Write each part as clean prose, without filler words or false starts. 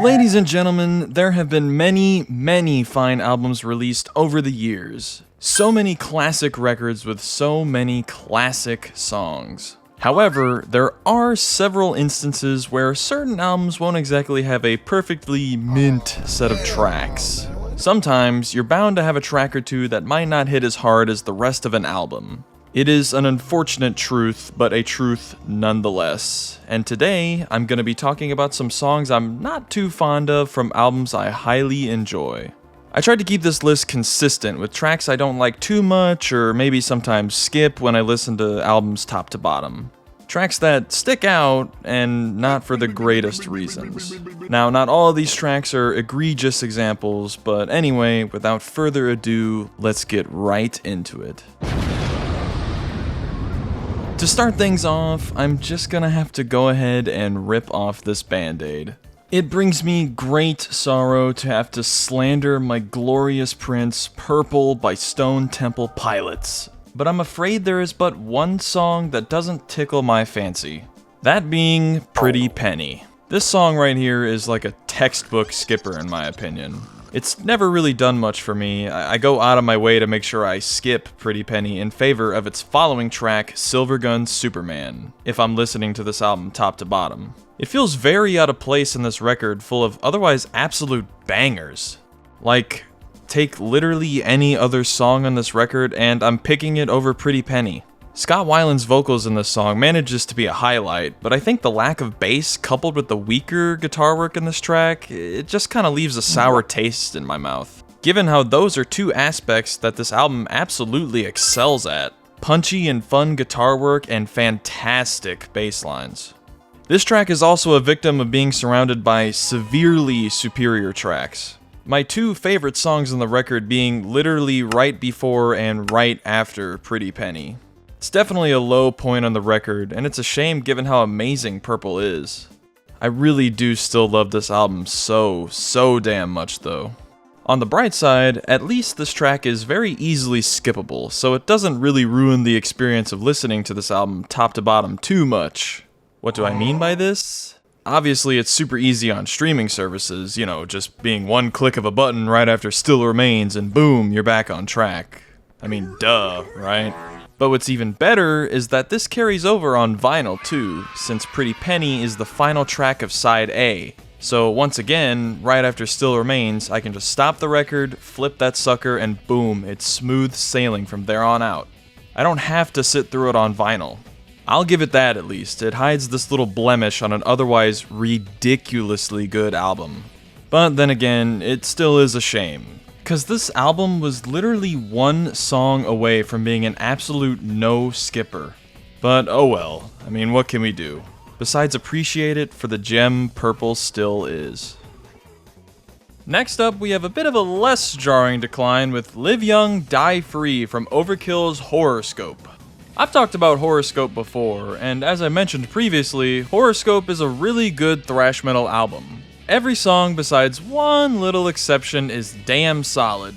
Ladies and gentlemen, there have been many fine albums released over the years. So many classic records with so many classic songs. However, there are several instances where certain albums won't exactly have a perfectly mint set of tracks. Sometimes, you're bound to have a track or two that might not hit as hard as the rest of an album. It is an unfortunate truth, but a truth nonetheless. And today, I'm going to be talking about some songs I'm not too fond of from albums I highly enjoy. I tried to keep this list consistent with tracks I don't like too much, or maybe sometimes skip when I listen to albums top to bottom. Tracks that stick out, and not for the greatest reasons. Now, not all of these tracks are egregious examples, but anyway, without further ado, let's get right into it. To start things off, I'm just gonna have to go ahead and rip off this Band-Aid. It brings me great sorrow to have to slander my glorious prince, Purple by Stone Temple Pilots. But I'm afraid there is but one song that doesn't tickle my fancy. That being Pretty Penny. This song right here is like a textbook skipper in my opinion. It's never really done much for me. I go out of my way to make sure I skip Pretty Penny in favor of its following track, Silver Gun Superman, if I'm listening to this album top to bottom. It feels very out of place in this record full of otherwise absolute bangers. Like, take literally any other song on this record and I'm picking it over Pretty Penny. Scott Weiland's vocals in this song manages to be a highlight, but I think the lack of bass coupled with the weaker guitar work in this track, it just kinda leaves a sour taste in my mouth. Given how those are two aspects that this album absolutely excels at. Punchy and fun guitar work and fantastic bass lines. This track is also a victim of being surrounded by severely superior tracks. My two favorite songs on the record being literally right before and right after Pretty Penny. It's definitely a low point on the record, and it's a shame given how amazing Purple is. I really do still love this album so damn much though. On the bright side, at least this track is very easily skippable, so it doesn't really ruin the experience of listening to this album top to bottom too much. What do I mean by this? Obviously it's super easy on streaming services, you know, just being one click of a button right after Still Remains and boom, you're back on track. I mean, duh, right? But what's even better is that this carries over on vinyl too, since Pretty Penny is the final track of side A. So once again, right after Still Remains, I can just stop the record, flip that sucker, and boom, it's smooth sailing from there on out. I don't have to sit through it on vinyl. I'll give it that at least, it hides this little blemish on an otherwise ridiculously good album. But then again, it still is a shame. Cause this album was literally one song away from being an absolute no-skipper. But oh well, I mean what can we do? Besides appreciate it for the gem Purple still is. Next up, we have a bit of a less jarring decline with Live Young, Die Free from Overkill's Horoscope. I've talked about Horoscope before, and as I mentioned previously, Horoscope is a really good thrash metal album. Every song besides one little exception is damn solid.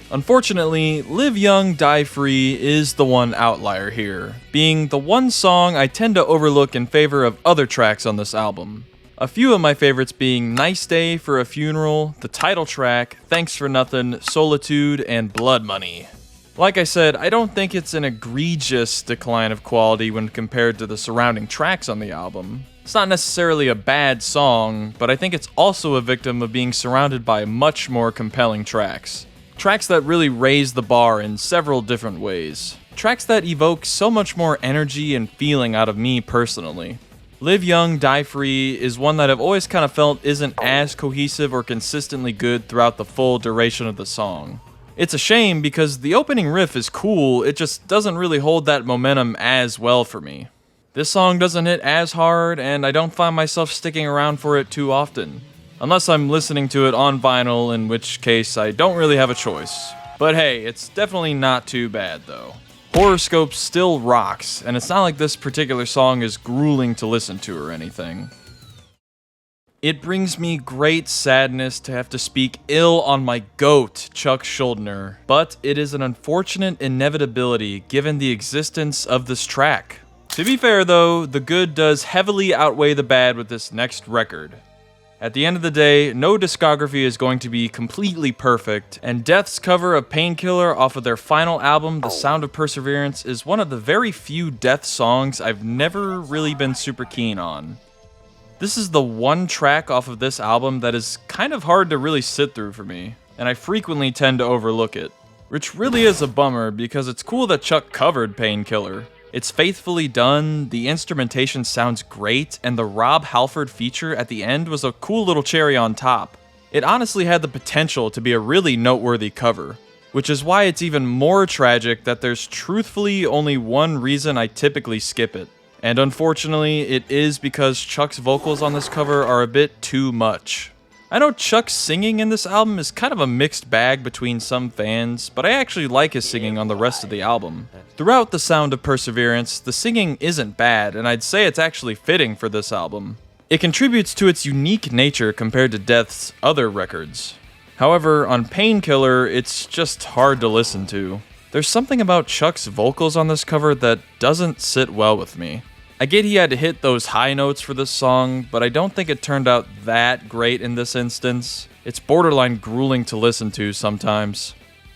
Unfortunately, Live Young, Die Free is the one outlier here, being the one song I tend to overlook in favor of other tracks on this album. A few of my favorites being Nice Day for a Funeral, the title track, Thanks for Nothing, Solitude, and Blood Money. Like I said, I don't think it's an egregious decline of quality when compared to the surrounding tracks on the album. It's not necessarily a bad song, but I think it's also a victim of being surrounded by much more compelling tracks. Tracks that really raise the bar in several different ways. Tracks that evoke so much more energy and feeling out of me personally. Live Young, Die Free is one that I've always kind of felt isn't as cohesive or consistently good throughout the full duration of the song. It's a shame because the opening riff is cool, it just doesn't really hold that momentum as well for me. This song doesn't hit as hard, and I don't find myself sticking around for it too often. Unless I'm listening to it on vinyl, in which case I don't really have a choice. But hey, it's definitely not too bad though. Horoscope still rocks, and it's not like this particular song is grueling to listen to or anything. It brings me great sadness to have to speak ill on my GOAT, Chuck Schuldiner, but it is an unfortunate inevitability given the existence of this track. To be fair though, the good does heavily outweigh the bad with this next record. At the end of the day, no discography is going to be completely perfect, and Death's cover of Painkiller off of their final album, The Sound of Perseverance, is one of the very few Death songs I've never really been super keen on. This is the one track off of this album that is kind of hard to really sit through for me, and I frequently tend to overlook it. Which really is a bummer, because it's cool that Chuck covered Painkiller. It's faithfully done, the instrumentation sounds great, and the Rob Halford feature at the end was a cool little cherry on top. It honestly had the potential to be a really noteworthy cover, which is why it's even more tragic that there's truthfully only one reason I typically skip it. And unfortunately, it is because Chuck's vocals on this cover are a bit too much. I know Chuck's singing in this album is kind of a mixed bag between some fans, but I actually like his singing on the rest of the album. Throughout The Sound of Perseverance, the singing isn't bad, and I'd say it's actually fitting for this album. It contributes to its unique nature compared to Death's other records. However, on Painkiller, it's just hard to listen to. There's something about Chuck's vocals on this cover that doesn't sit well with me. I get he had to hit those high notes for this song, but I don't think it turned out that great in this instance. It's borderline grueling to listen to sometimes.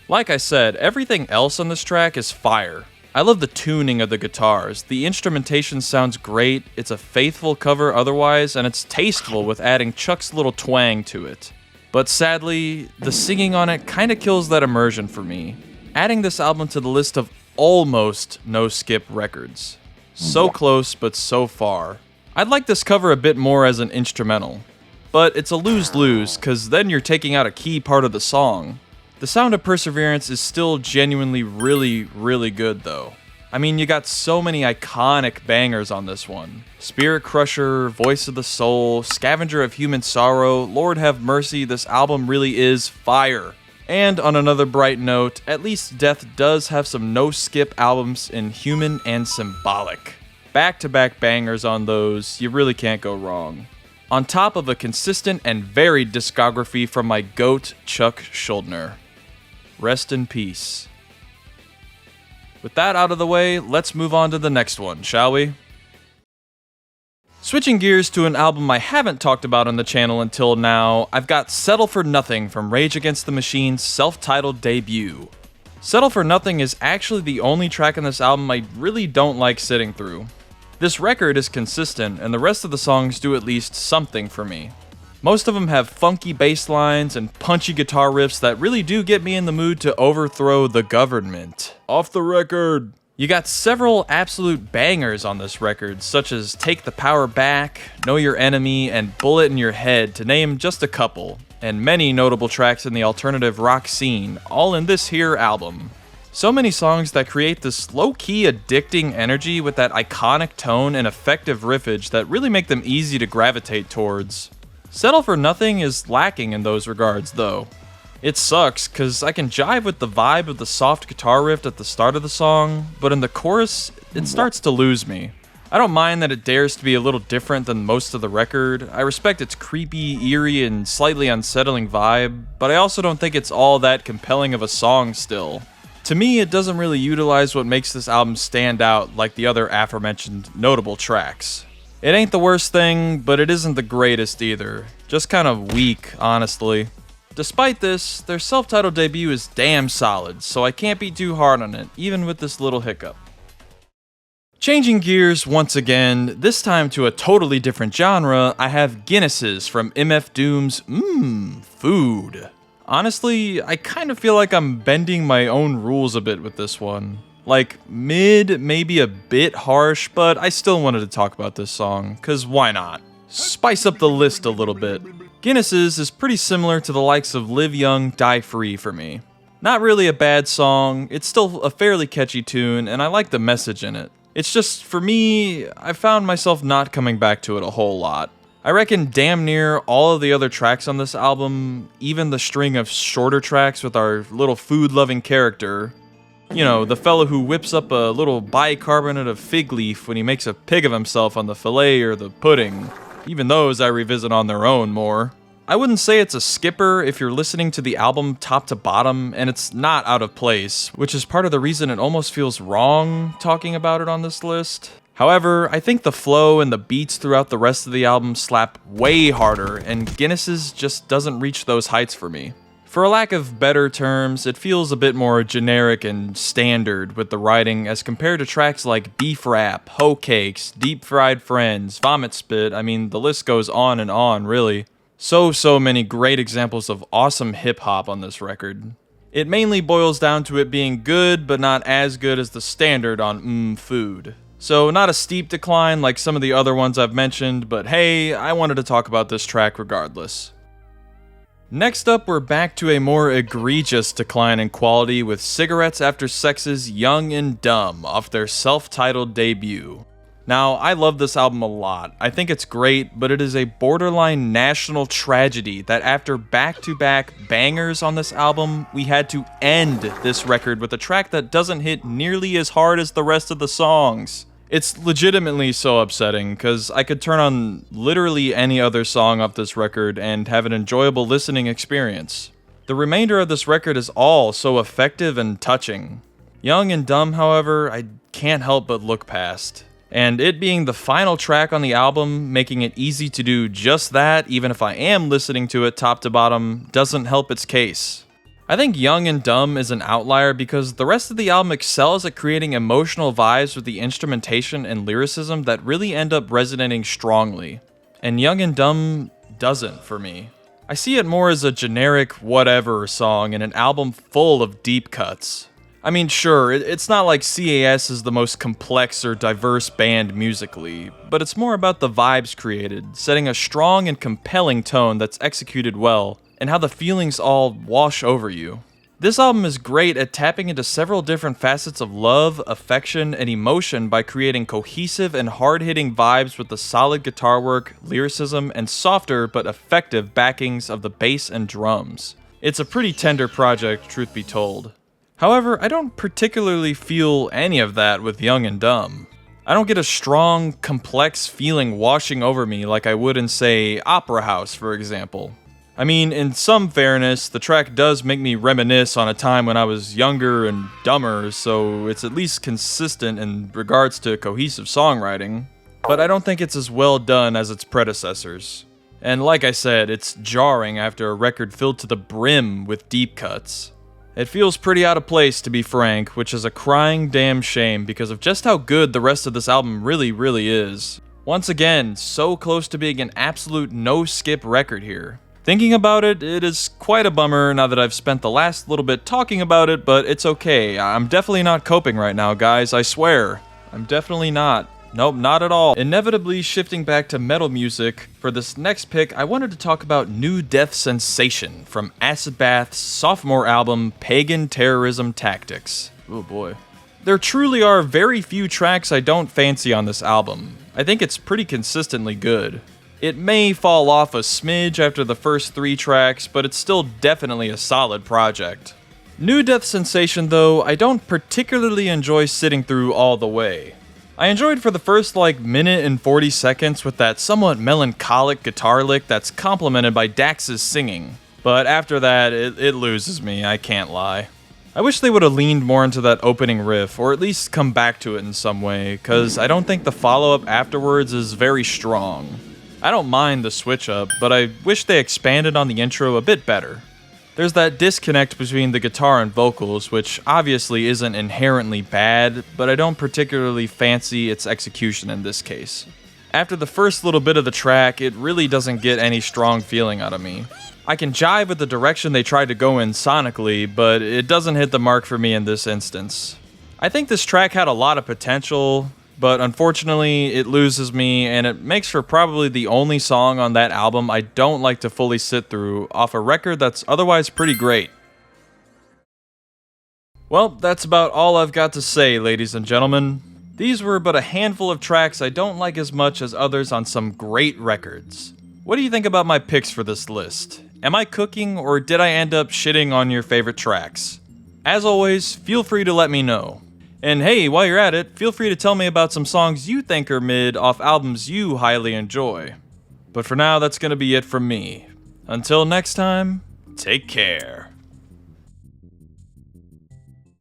Like I said, everything else on this track is fire. I love the tuning of the guitars, the instrumentation sounds great, it's a faithful cover otherwise, and it's tasteful with adding Chuck's little twang to it. But sadly, the singing on it kinda kills that immersion for me, adding this album to the list of almost no-skip records. So close, but so far. I'd like this cover a bit more as an instrumental. But it's a lose-lose, cause then you're taking out a key part of the song. The Sound of Perseverance is still genuinely really good though. I mean, you got so many iconic bangers on this one. Spirit Crusher, Voice of the Soul, Scavenger of Human Sorrow, Lord Have Mercy, this album really is fire. And on another bright note, at least Death does have some no-skip albums in Human and Symbolic. Back-to-back bangers on those, you really can't go wrong. On top of a consistent and varied discography from my GOAT, Chuck Schuldiner. Rest in peace. With that out of the way, let's move on to the next one, shall we? Switching gears to an album I haven't talked about on the channel until now, I've got Settle for Nothing from Rage Against the Machine's self-titled debut. Settle for Nothing is actually the only track on this album I really don't like sitting through. This record is consistent, and the rest of the songs do at least something for me. Most of them have funky bass lines and punchy guitar riffs that really do get me in the mood to overthrow the government. Off the record! You got several absolute bangers on this record, such as Take the Power Back, Know Your Enemy, and Bullet in Your Head, to name just a couple, and many notable tracks in the alternative rock scene, all in this here album. So many songs that create this low-key addicting energy with that iconic tone and effective riffage that really make them easy to gravitate towards. Settle for Nothing is lacking in those regards, though. It sucks, cause I can jive with the vibe of the soft guitar riff at the start of the song, but in the chorus, it starts to lose me. I don't mind that it dares to be a little different than most of the record, I respect its creepy, eerie, and slightly unsettling vibe, but I also don't think it's all that compelling of a song still. To me, it doesn't really utilize what makes this album stand out like the other aforementioned notable tracks. It ain't the worst thing, but it isn't the greatest either. Just kind of weak, honestly. Despite this, their self-titled debut is damn solid, so I can't be too hard on it, even with this little hiccup. Changing gears once again, this time to a totally different genre, I have Guinnesses from MF Doom's Food. Honestly, I kind of feel like I'm bending my own rules a bit with this one. Like, mid, maybe a bit harsh, but I still wanted to talk about this song, cause why not? Spice up the list a little bit. Guinnesses is pretty similar to the likes of Live Young, Die Free for me. Not really a bad song, it's still a fairly catchy tune, and I like the message in it. It's just, for me, I found myself not coming back to it a whole lot. I reckon damn near all of the other tracks on this album, even the string of shorter tracks with our little food-loving character, you know, the fellow who whips up a little bicarbonate of fig leaf when he makes a pig of himself on the fillet or the pudding. Even those I revisit on their own more. I wouldn't say it's a skipper if you're listening to the album top to bottom, and it's not out of place, which is part of the reason it almost feels wrong talking about it on this list. However, I think the flow and the beats throughout the rest of the album slap way harder, and Guinness's just doesn't reach those heights for me. For a lack of better terms, it feels a bit more generic and standard with the writing as compared to tracks like Beef Rap, Hoe Cakes, Deep Fried Friends, Vomit Spit. I mean, the list goes on, really. So many great examples of awesome hip-hop on this record. It mainly boils down to it being good, but not as good as the standard on Food. So not a steep decline like some of the other ones I've mentioned, but hey, I wanted to talk about this track regardless. Next up, we're back to a more egregious decline in quality with Cigarettes After Sex's Young and Dumb off their self-titled debut. Now, I love this album a lot. I think it's great, but it is a borderline national tragedy that after back-to-back bangers on this album, we had to end this record with a track that doesn't hit nearly as hard as the rest of the songs. It's legitimately so upsetting, because I could turn on literally any other song off this record and have an enjoyable listening experience. The remainder of this record is all so effective and touching. Young and Dumb, however, I can't help but look past. And it being the final track on the album, making it easy to do just that, even if I am listening to it top to bottom, doesn't help its case. I think Young and Dumb is an outlier because the rest of the album excels at creating emotional vibes with the instrumentation and lyricism that really end up resonating strongly. And Young and Dumb doesn't for me. I see it more as a generic whatever song in an album full of deep cuts. I mean, sure, it's not like CAS is the most complex or diverse band musically, but it's more about the vibes created, setting a strong and compelling tone that's executed well, and how the feelings all wash over you. This album is great at tapping into several different facets of love, affection, and emotion by creating cohesive and hard-hitting vibes with the solid guitar work, lyricism, and softer but effective backings of the bass and drums. It's a pretty tender project, truth be told. However, I don't particularly feel any of that with Young and Dumb. I don't get a strong, complex feeling washing over me like I would in, say, Opera House, for example. I mean, in some fairness, the track does make me reminisce on a time when I was younger and dumber, so it's at least consistent in regards to cohesive songwriting, but I don't think it's as well done as its predecessors. And like I said, it's jarring after a record filled to the brim with deep cuts. It feels pretty out of place, to be frank, which is a crying damn shame because of just how good the rest of this album really is. Once again, so close to being an absolute no-skip record here. Thinking about it, it is quite a bummer now that I've spent the last little bit talking about it, but it's okay. I'm definitely not coping right now, guys, I swear. I'm definitely not. Nope, not at all. Inevitably shifting back to metal music, for this next pick, I wanted to talk about New Death Sensation from Acid Bath's sophomore album, Pagan Terrorism Tactics. Oh boy. There truly are very few tracks I don't fancy on this album. I think it's pretty consistently good. It may fall off a smidge after the first 3 tracks, but it's still definitely a solid project. New Death Sensation, though, I don't particularly enjoy sitting through all the way. I enjoyed for the first minute and 40 seconds with that somewhat melancholic guitar lick that's complemented by Dax's singing, but after that, it loses me, I can't lie. I wish they would have leaned more into that opening riff, or at least come back to it in some way, cause I don't think the follow-up afterwards is very strong. I don't mind the switch up, but I wish they expanded on the intro a bit better. There's that disconnect between the guitar and vocals, which obviously isn't inherently bad, but I don't particularly fancy its execution in this case. After the first little bit of the track, it really doesn't get any strong feeling out of me. I can jive with the direction they tried to go in sonically, but it doesn't hit the mark for me in this instance. I think this track had a lot of potential, but unfortunately, it loses me, and it makes for probably the only song on that album I don't like to fully sit through, off a record that's otherwise pretty great. Well, that's about all I've got to say, ladies and gentlemen. These were but a handful of tracks I don't like as much as others on some great records. What do you think about my picks for this list? Am I cooking, or did I end up shitting on your favorite tracks? As always, feel free to let me know. And hey, while you're at it, feel free to tell me about some songs you think are mid off albums you highly enjoy. But for now, that's gonna be it from me. Until next time, take care.